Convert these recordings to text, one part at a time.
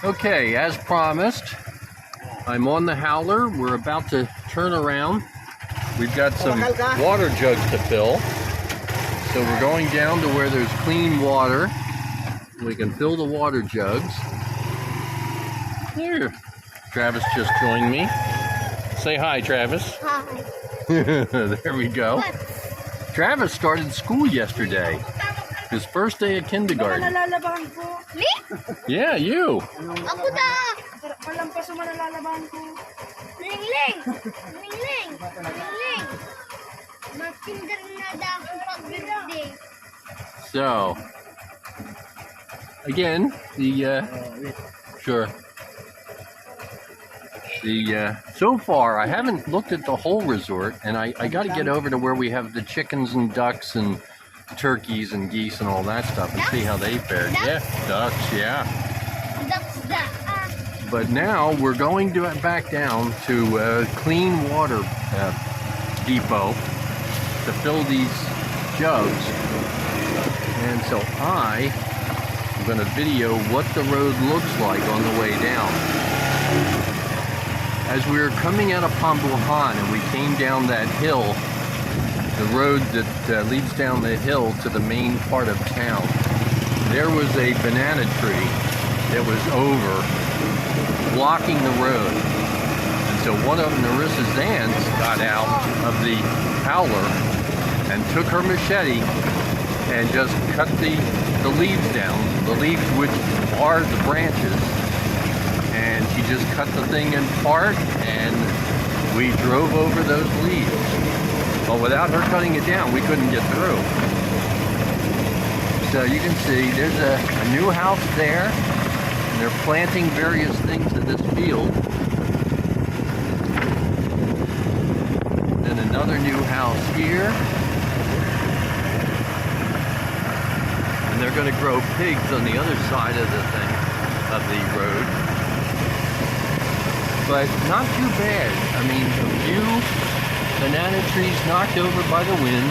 Okay, as promised, I'm on the howler. We're about to turn around. We've got some water jugs to fill. So we're going down to where there's clean water. We can fill the water jugs. There. Travis just joined me. Say hi, Travis. Hi. There we go. Travis started school yesterday. His first day of kindergarten. Me? Yeah, you. Ako na! Malampas naman nalalabahan ko. Lingling! Lingling! Lingling! Mag-kinder na daw ako pag-birthday. So, again, so far I haven't looked at the whole resort, and I got to get over to where we have the chickens and ducks and turkeys and geese and all that stuff and see how they fared. Yeah, ducks, yeah. Ducks. But now we're going to back down to a clean water depot to fill these jugs. And so I'm going to video what the road looks like on the way down. As we were coming out of Pambuhan and we came down that hill, the road that leads down the hill to the main part of town, there was a banana tree that was over, blocking the road. And so one of Narissa's aunts got out of the howler and took her machete and just cut the leaves down, the leaves which are the branches. And she just cut the thing in part, and we drove over those leaves. But without her cutting it down, we couldn't get through. So you can see there's a new house there, and they're planting various things in this field. Then another new house here. And they're going to grow pigs on the other side of the road. But not too bad. I mean, a few banana trees knocked over by the wind.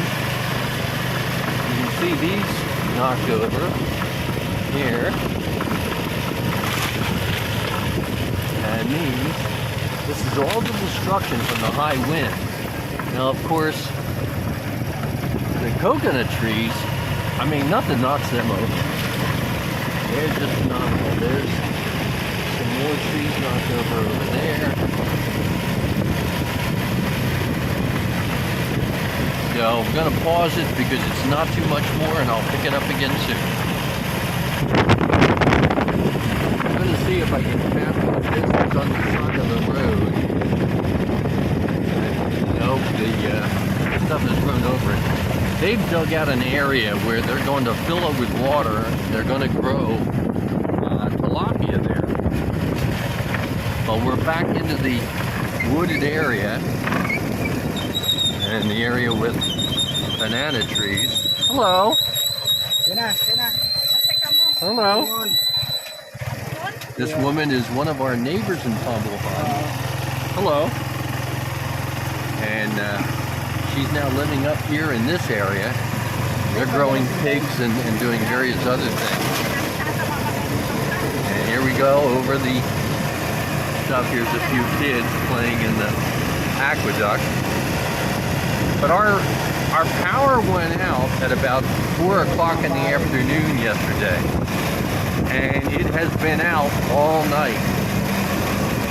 You can see these knocked over here. And this is all the destruction from the high wind. Now, of course, the coconut trees, I mean, nothing knocks them over. They're just phenomenal. There's some more trees knocked over there. So I'm going to pause it because it's not too much more, and I'll pick it up again soon. I'm going to see if I can capture the business on the side of the road. Nope, the stuff has run over it. They've dug out an area where they're going to fill it with water. They're going to grow tilapia there. But we're back into the wooded area. And the area with banana trees. Hello. Hello. This woman is one of our neighbors in Pambuhan. Hello. And she's now living up here in this area. They're growing pigs and doing various other things. And here we go over the stuff. Here's a few kids playing in the aqueduct. But our power went out at about 4 o'clock in the afternoon yesterday. And it has been out all night.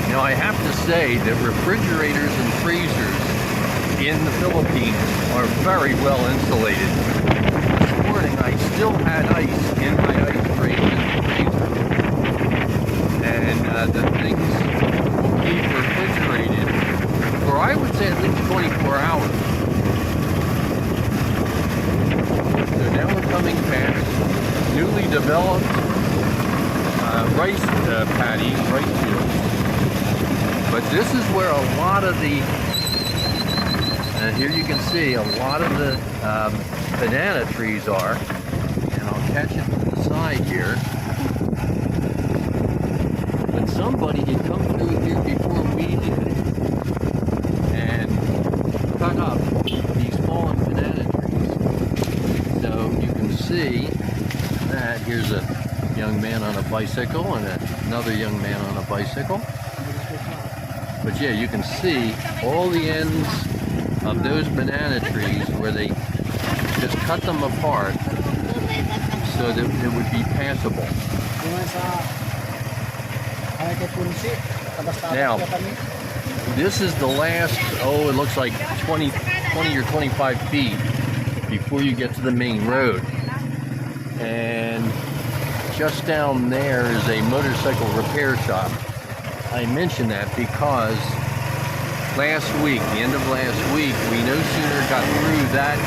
Now I have to say that refrigerators and freezers in the Philippines are very well insulated. This morning I still had ice in my ice cream in the freezer. And the things will keep refrigerated for, I would say, at least 24 hours. So now we're coming past newly developed rice paddies, rice fields. But this is where a lot of the, and here you can see a lot of the banana trees are. And I'll catch it from the side here. But somebody had come through here before we did and cut up these fallen banana trees. So you can see that here's a young man on a bicycle and another young man on a bicycle. But yeah, you can see all the ends of those banana trees where they just cut them apart so that it would be passable. Now, this is the last, oh, it looks like 20 or 25 feet before you get to the main road. And just down there is a motorcycle repair shop. I mention that because last week, the end of last week, we no sooner got through that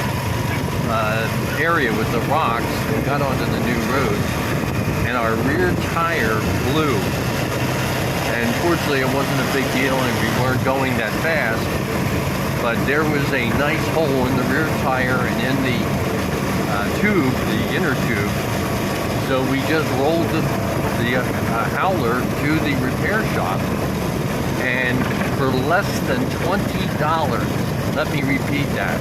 area with the rocks and got onto the new road, and our rear tire blew. And fortunately it wasn't a big deal and we weren't going that fast, but there was a nice hole in the rear tire and in the tube, the inner tube. So we just rolled the howler to the repair shop, and for less than $20, let me repeat that,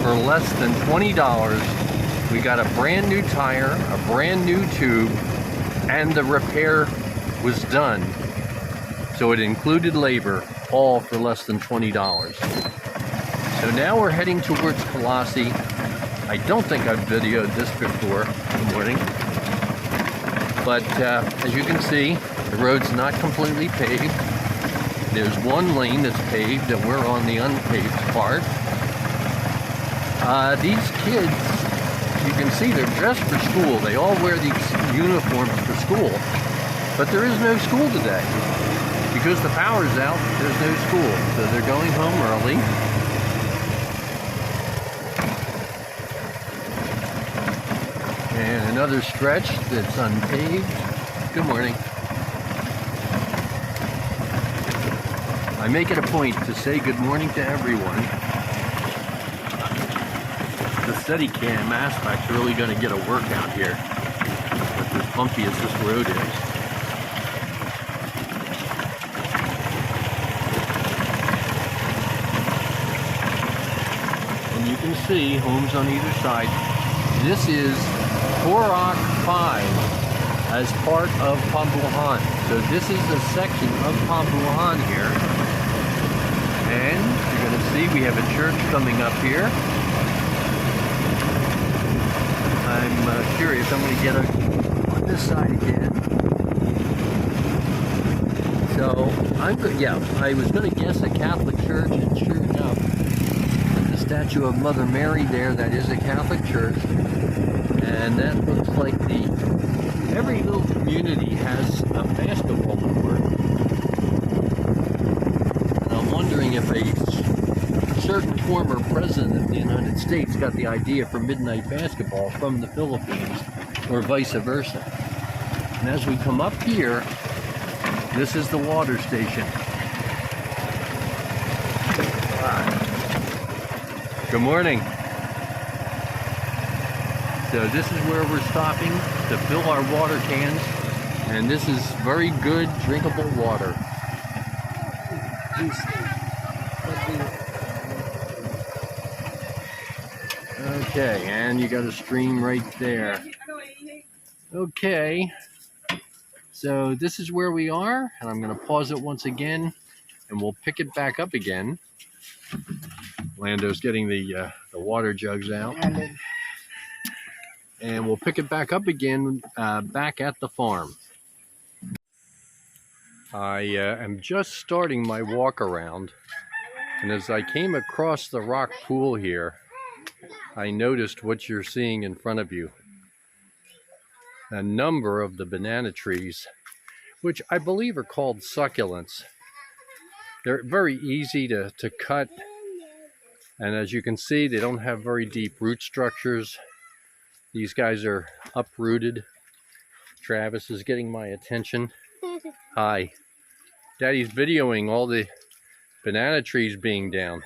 for less than $20, we got a brand new tire, a brand new tube, and the repair was done. So it included labor, all for less than $20. So now we're heading towards Colossi. I don't think I've videoed this before. Good morning. But as you can see, the road's not completely paved. There's one lane that's paved and we're on the unpaved part. These kids, you can see they're dressed for school. They all wear these uniforms for school. But there is no school today. Because the power's out, there's no school. So they're going home early. And another stretch that's unpaved. Good morning. I make it a point to say good morning to everyone. The Steadicam aspect's really going to get a workout here. With as bumpy as this road is. And you can see homes on either side. This is Porak 5 as part of Pambuhan. So this is a section of Pambuhan here. And you're going to see we have a church coming up here. I'm curious, I'm going to get on this side again. So, I was going to guess a Catholic church, and sure enough, with the statue of Mother Mary there, that is a Catholic church. And that looks like every little community has a basketball court. And I'm wondering if a certain former president of the United States got the idea for midnight basketball from the Philippines, or vice versa. And as we come up here, this is the water station. Good morning. So this is where we're stopping to fill our water cans, and this is very good drinkable water. Okay, and you got a stream right there. Okay, so this is where we are, and I'm going to pause it once again, and we'll pick it back up again. Lando's getting the water jugs out. And we'll pick it back up again back at the farm. I am just starting my walk around, and as I came across the rock pool here, I noticed what you're seeing in front of you. A number of the banana trees, which I believe are called succulents. They're very easy to cut, and as you can see, they don't have very deep root structures. These guys are uprooted. Travis is getting my attention. Hi. Daddy's videoing all the banana trees being down.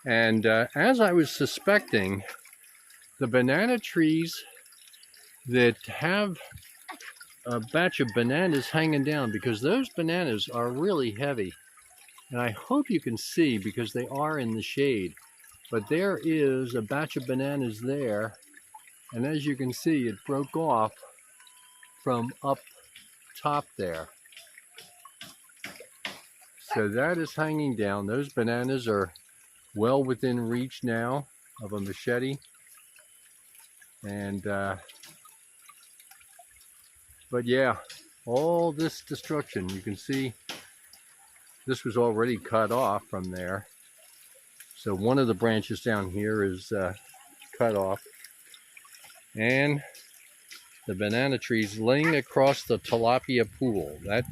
And as I was suspecting, the banana trees that have a batch of bananas hanging down, because those bananas are really heavy. And I hope you can see because they are in the shade. But there is a batch of bananas there. And as you can see, it broke off from up top there. So that is hanging down. Those bananas are well within reach now of a machete. And, but yeah, all this destruction, you can see this was already cut off from there. So one of the branches down here is cut off. And the banana trees laying across the tilapia pool. That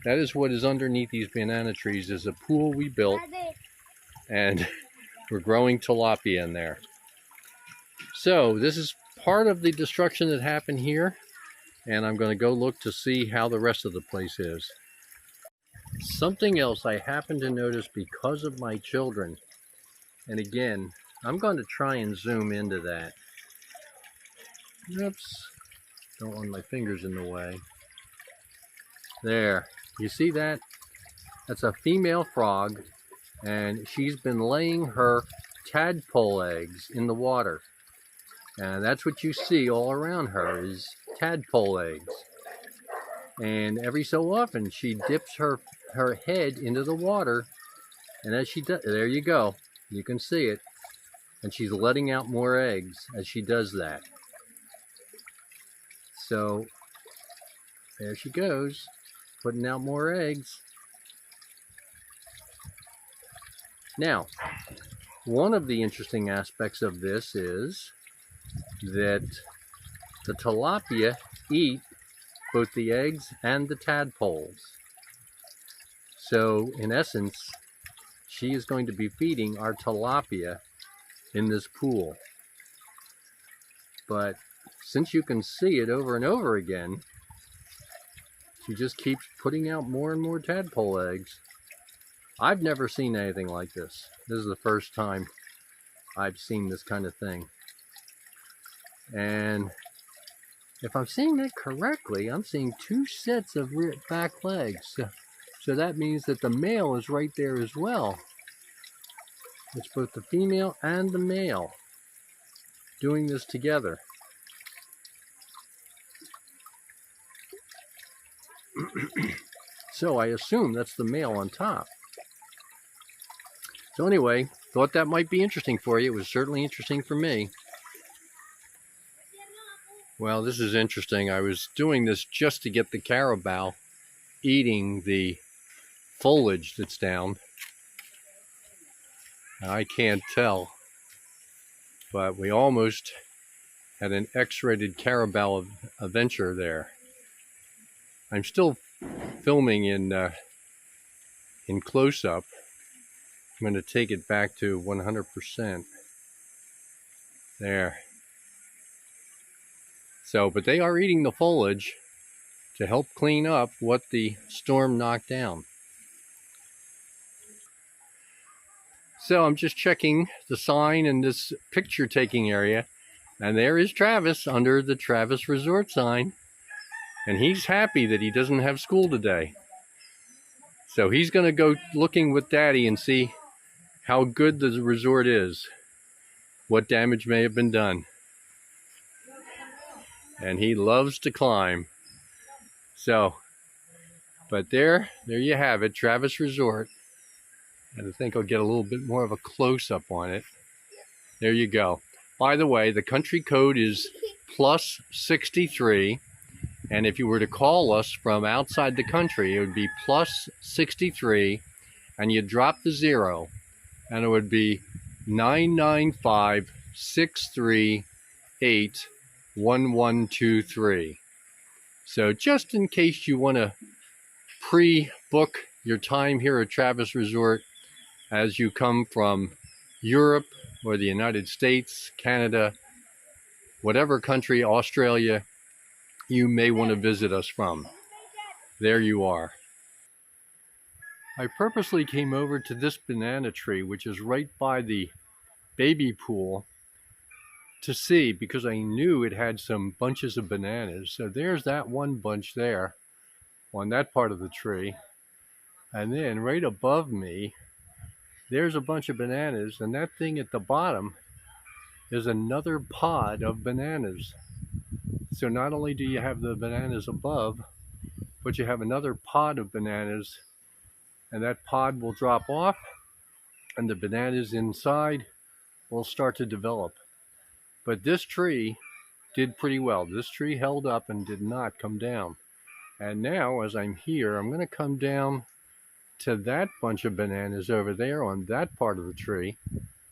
is what is underneath these banana trees, is a pool we built, and we're growing tilapia in there. So this is part of the destruction that happened here, and I'm going to go look to see how the rest of the place is. Something else I happened to notice because of my children, and again, I'm going to try and zoom into that. Oops, don't want my fingers in the way. There, you see that? That's a female frog, and she's been laying her tadpole eggs in the water. And that's what you see all around her, is tadpole eggs. And every so often she dips her head into the water, and as she does, there you go, you can see it, and she's letting out more eggs as she does that. So there she goes, putting out more eggs. Now, one of the interesting aspects of this is that the tilapia eat both the eggs and the tadpoles. So in essence, she is going to be feeding our tilapia in this pool. But since you can see it over and over again, she just keeps putting out more and more tadpole eggs. I've never seen anything like this. This is the first time I've seen this kind of thing. And if I'm seeing that correctly, I'm seeing two sets of back legs. So that means that the male is right there as well. It's both the female and the male doing this together. So I assume that's the male on top. So anyway, thought that might be interesting for you. It was certainly interesting for me. Well, this is interesting. I was doing this just to get the carabao eating the foliage that's down. I can't tell, but we almost had an X-rated carabao adventure there. I'm still filming in close-up. I'm going to take it back to 100%. There. So, but they are eating the foliage to help clean up what the storm knocked down. So I'm just checking the sign in this picture taking area, and there is Travis under the Travis Resort sign, and he's happy that he doesn't have school today. So he's going to go looking with Daddy and see how good the resort is, what damage may have been done. And he loves to climb. So, but there you have it, Travis Resort. And I think I'll get a little bit more of a close-up on it. There you go. By the way, the country code is +63. And if you were to call us from outside the country, it would be +63. And you drop the 0. And it would be 995-638-1123. So just in case you want to pre-book your time here at Travis Resort as you come from Europe or the United States, Canada, whatever country, Australia, you may want to visit us from. There you are. I purposely came over to this banana tree, which is right by the baby pool, to see because I knew it had some bunches of bananas. So there's that one bunch there on that part of the tree. And then right above me, there's a bunch of bananas, and that thing at the bottom is another pod of bananas. So not only do you have the bananas above, but you have another pod of bananas, and that pod will drop off, and the bananas inside will start to develop. But this tree did pretty well. This tree held up and did not come down. And now, as I'm here, I'm going to come down to that bunch of bananas over there on that part of the tree,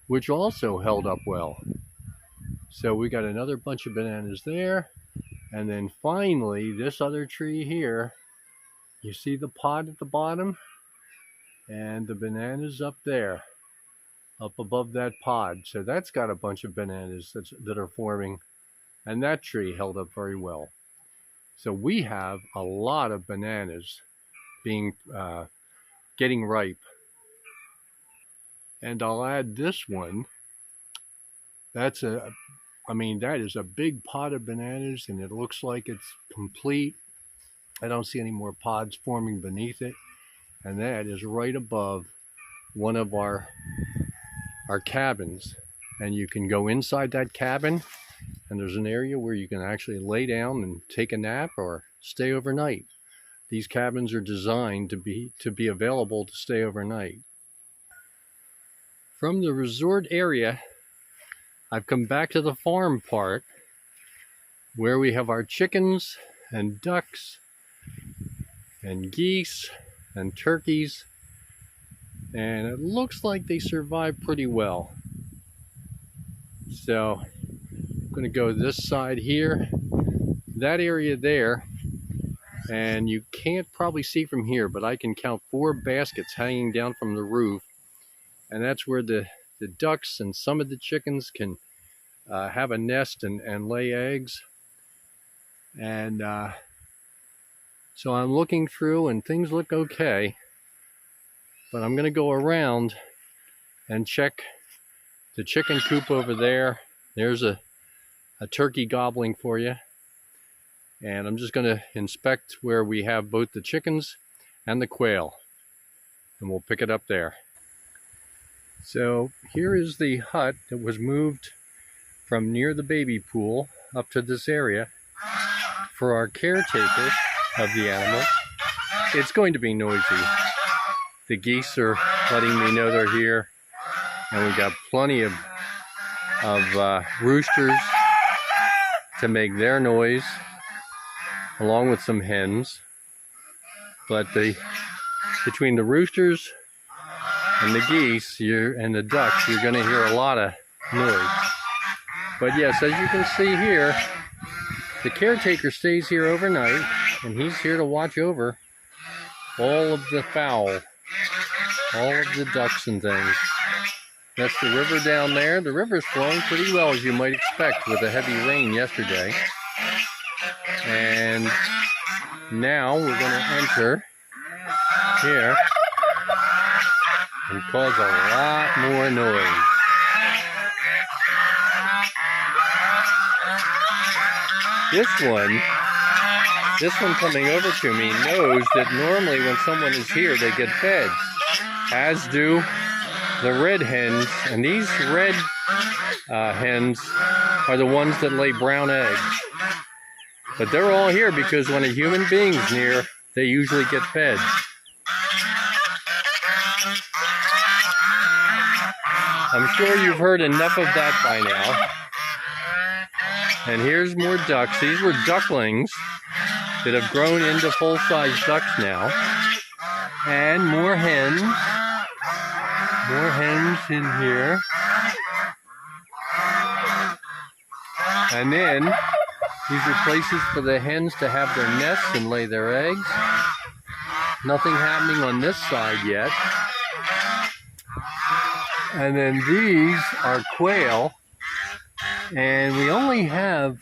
which also held up well. So we got another bunch of bananas there. And then finally, this other tree here, you see the pod at the bottom? And the bananas up there, up above that pod. So that's got a bunch of bananas that are forming. And that tree held up very well. So we have a lot of bananas getting ripe. And I'll add this one. That is a big pod of bananas, and it looks like it's complete. I don't see any more pods forming beneath it. And that is right above one of our cabins. And you can go inside that cabin, and there's an area where you can actually lay down and take a nap or stay overnight. These cabins are designed to be available to stay overnight. From the resort area, I've come back to the farm part where we have our chickens and ducks and geese and turkeys, and it looks like they survived pretty well. So I'm going to go this side here, that area there, and you can't probably see from here, but I can count 4 baskets hanging down from the roof, and that's where the ducks and some of the chickens can have a nest and lay eggs. And so I'm looking through, and things look okay, but I'm going to go around and check the chicken coop over there. There's a turkey gobbling for you. And I'm just going to inspect where we have both the chickens and the quail, and we'll pick it up there. So here is the hut that was moved from near the baby pool up to this area for our caretaker of the animals. It's going to be noisy. The geese are letting me know they're here, and we got plenty of roosters to make their noise, along with some hens. But between the roosters and the geese and the ducks, you're going to hear a lot of noise. But yes, as you can see here, the caretaker stays here overnight, and he's here to watch over all of the fowl, all of the ducks and things. That's the river down there. The river's flowing pretty well, as you might expect, with a heavy rain yesterday. And now we're going to enter here and cause a lot more noise. This one coming over to me knows that normally when someone is here, they get fed, as do the red hens. And these red hens are the ones that lay brown eggs. But they're all here because when a human being's near, they usually get fed. I'm sure you've heard enough of that by now. And here's more ducks. These were ducklings that have grown into full-size ducks now. And more hens. More hens in here. And then these are places for the hens to have their nests and lay their eggs. Nothing happening on this side yet. And then these are quail. And we only have,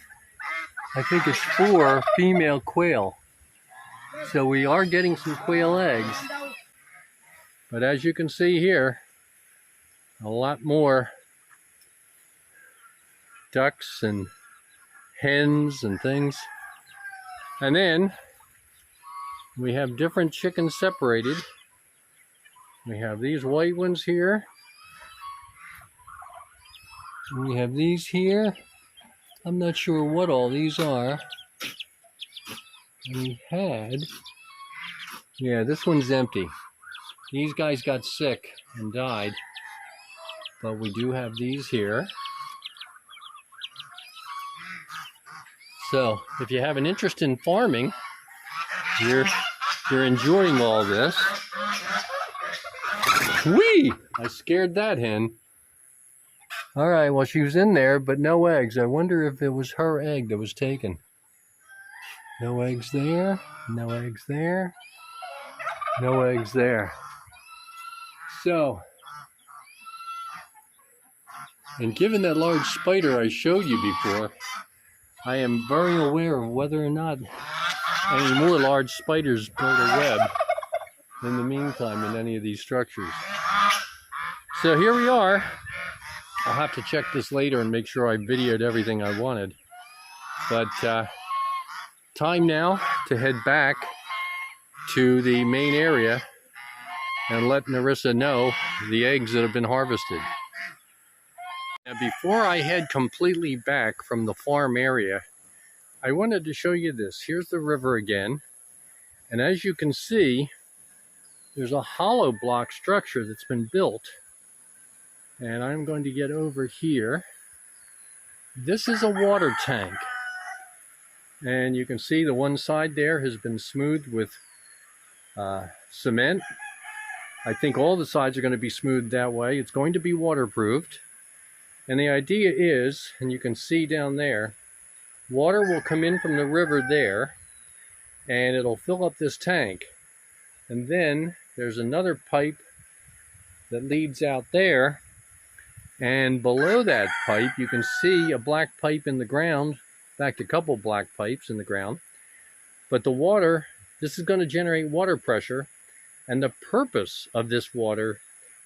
I think it's 4 female quail. So we are getting some quail eggs. But as you can see here, a lot more ducks and hens and things. And then we have different chickens separated. We have these white ones here. We have these here. I'm not sure what all these are. We had, yeah, this one's empty. These guys got sick and died. But we do have these here. So if you have an interest in farming, you're enjoying all this. Whee! I scared that hen. All right, well, she was in there, but no eggs. I wonder if it was her egg that was taken. No eggs there, no eggs there, no eggs there. So, and given that large spider I showed you before, I am very aware of whether or not any more large spiders build a web in the meantime in any of these structures. So here we are. I'll have to check this later and make sure I videoed everything I wanted. But time now to head back to the main area and let Narissa know the eggs that have been harvested. Now, before I head completely back from the farm area, I wanted to show you this. Here's the river again. And as you can see, there's a hollow block structure that's been built. And I'm going to get over here. This is a water tank. And you can see the one side there has been smoothed with cement. I think all the sides are going to be smoothed that way. It's going to be waterproofed. And the idea is, and you can see down there, water will come in from the river there, and it'll fill up this tank. And then there's another pipe that leads out there. And below that pipe, you can see a black pipe in the ground. In fact, a couple black pipes in the ground. But the water, this is going to generate water pressure. And the purpose of this water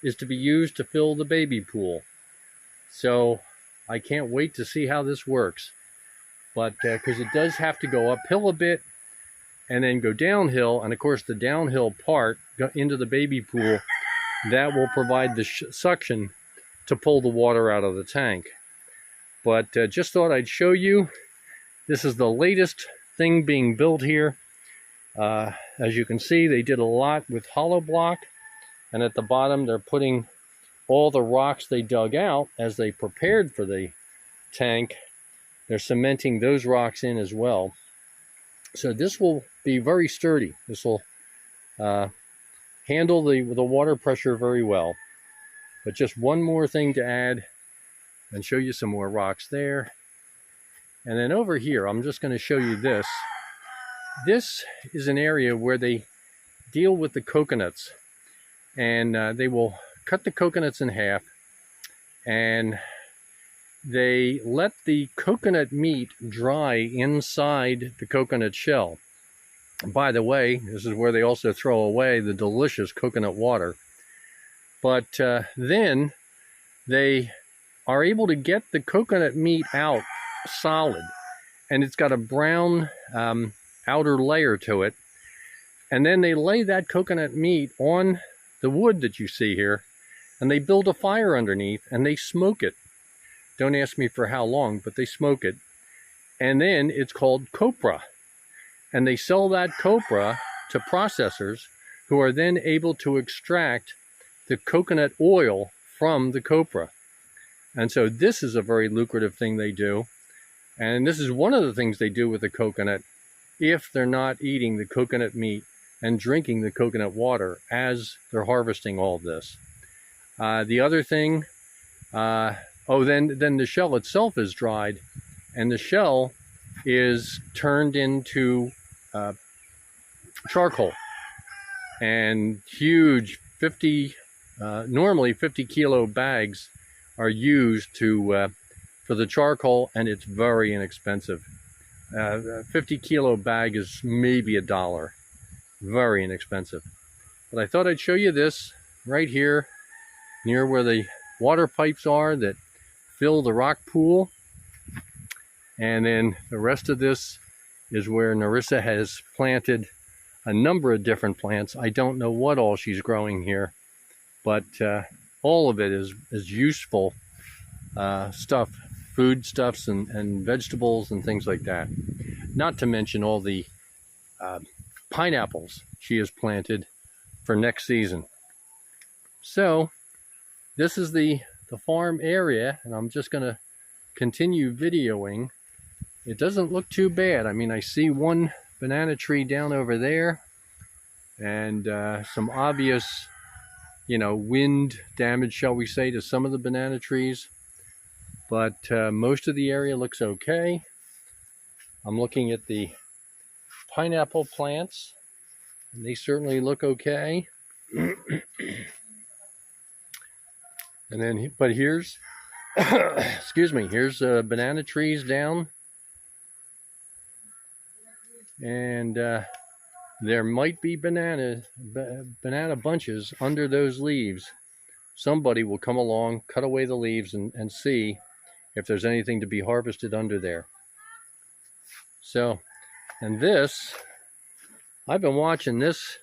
is to be used to fill the baby pool. So I can't wait to see how this works. But because it does have to go uphill a bit and then go downhill. And of course, the downhill part into the baby pool, that will provide the suction to pull the water out of the tank. But just thought I'd show you. This is the latest thing being built here. As you can see, they did a lot with hollow block. And at the bottom, they're putting all the rocks they dug out as they prepared for the tank. They're cementing those rocks in as well. So this will be very sturdy. This will handle the water pressure very well. But just one more thing to add and show you some more rocks there. And then over here, I'm just going to show you this. This is an area where they deal with the coconuts. And they will cut the coconuts in half. And they let the coconut meat dry inside the coconut shell. And by the way, this is where they also throw away the delicious coconut water. But then they are able to get the coconut meat out solid. And it's got a brown outer layer to it. And then they lay that coconut meat on the wood that you see here. And they build a fire underneath and they smoke it. Don't ask me for how long, but they smoke it. And then it's called copra. And they sell that copra to processors who are then able to extract the coconut oil from the copra. And so this is a very lucrative thing they do. And this is one of the things they do with the coconut if they're not eating the coconut meat and drinking the coconut water as they're harvesting all of this. The other thing, then the shell itself is dried, and the shell is turned into charcoal. And huge normally 50 kilo bags are used for the charcoal, and it's very inexpensive. A 50 kilo bag is maybe $1. Very inexpensive. But I thought I'd show you this right here near where the water pipes are that fill the rock pool. And then the rest of this is where Narissa has planted a number of different plants. I don't know what all she's growing here, but all of it is useful stuff, foodstuffs and vegetables and things like that. Not to mention all the pineapples she has planted for next season. So this is the farm area, and I'm just going to continue videoing. It doesn't look too bad. I mean, I see one banana tree down over there, and some obvious, wind damage, shall we say, to some of the banana trees. But most of the area looks okay. I'm looking at the pineapple plants, and they certainly look okay. And then, but here's, excuse me, here's banana trees down. And there might be banana bunches under those leaves. Somebody will come along, cut away the leaves, and see if there's anything to be harvested under there. So, and this, I've been watching this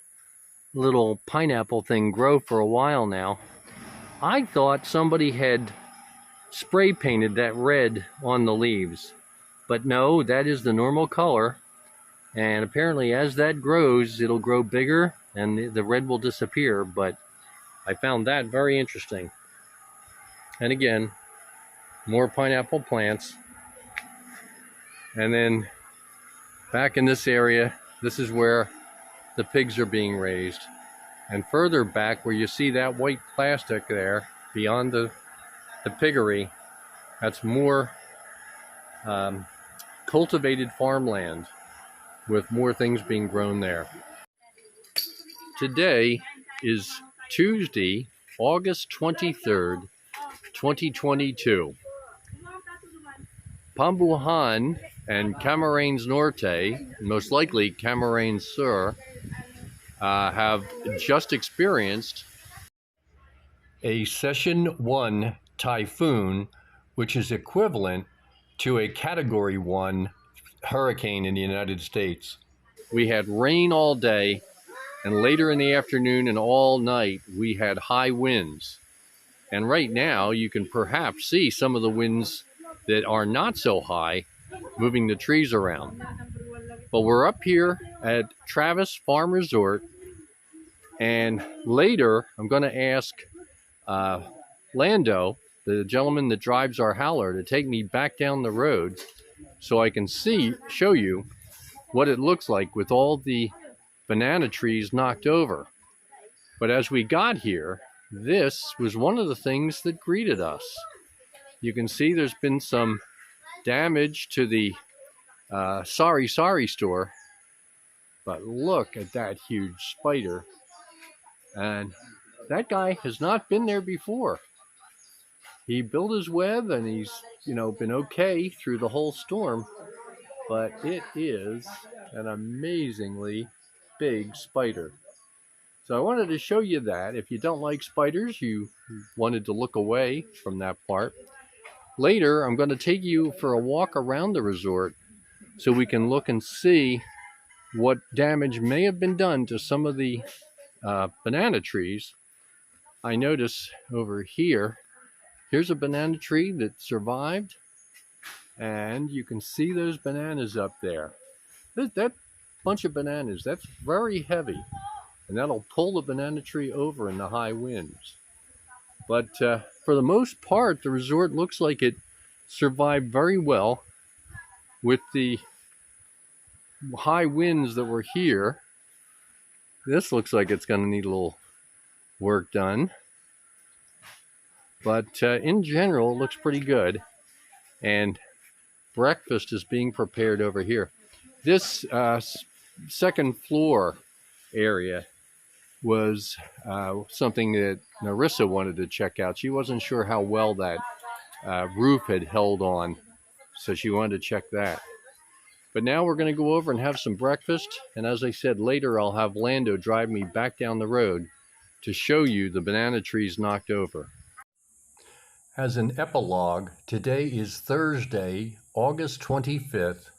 little pineapple thing grow for a while now. I thought somebody had spray painted that red on the leaves, but no, that is the normal color. And apparently as that grows, it'll grow bigger and the red will disappear. But I found that very interesting. And again, more pineapple plants. And then back in this area, this is where the pigs are being raised. And further back where you see that white plastic there, beyond the piggery, that's more cultivated farmland with more things being grown there. Today is Tuesday, August 23rd, 2022. Pambuhan and Camarines Norte, most likely Camarines Sur, have just experienced a Session 1 typhoon, which is equivalent to a Category 1 hurricane in the United States. We had rain all day, and later in the afternoon and all night we had high winds. And right now you can perhaps see some of the winds that are not so high moving the trees around. But we're up here at Travis Farm Resort, and later I'm going to ask Lando, the gentleman that drives our hauler, to take me back down the road so I can show you what it looks like with all the banana trees knocked over. But as we got here, this was one of the things that greeted us. You can see there's been some damage to the Sorry store, but look at that huge spider. And that guy has not been there before. He built his web and he's, been okay through the whole storm, but it is an amazingly big spider. So I wanted to show you that. If you don't like spiders, you wanted to look away from that part. Later, I'm going to take you for a walk around the resort so we can look and see what damage may have been done to some of the banana trees. I notice over here, here's a banana tree that survived, and you can see those bananas up there. That bunch of bananas, that's very heavy, and that'll pull the banana tree over in the high winds. But for the most part, the resort looks like it survived very well with the high winds that were here. This looks like it's going to need a little work done. But in general, it looks pretty good. And breakfast is being prepared over here. This second floor area was something that Narissa wanted to check out. She wasn't sure how well that roof had held on, so she wanted to check that. But now we're going to go over and have some breakfast, and as I said, later I'll have Lando drive me back down the road to show you the banana trees knocked over. As an epilogue, today is Thursday, August 25th,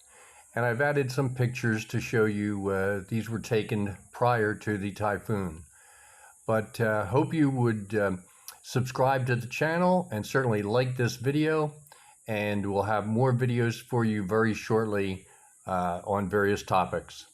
and I've added some pictures to show you. These were taken prior to the typhoon. But hope you would subscribe to the channel and certainly like this video, and we'll have more videos for you very shortly on various topics.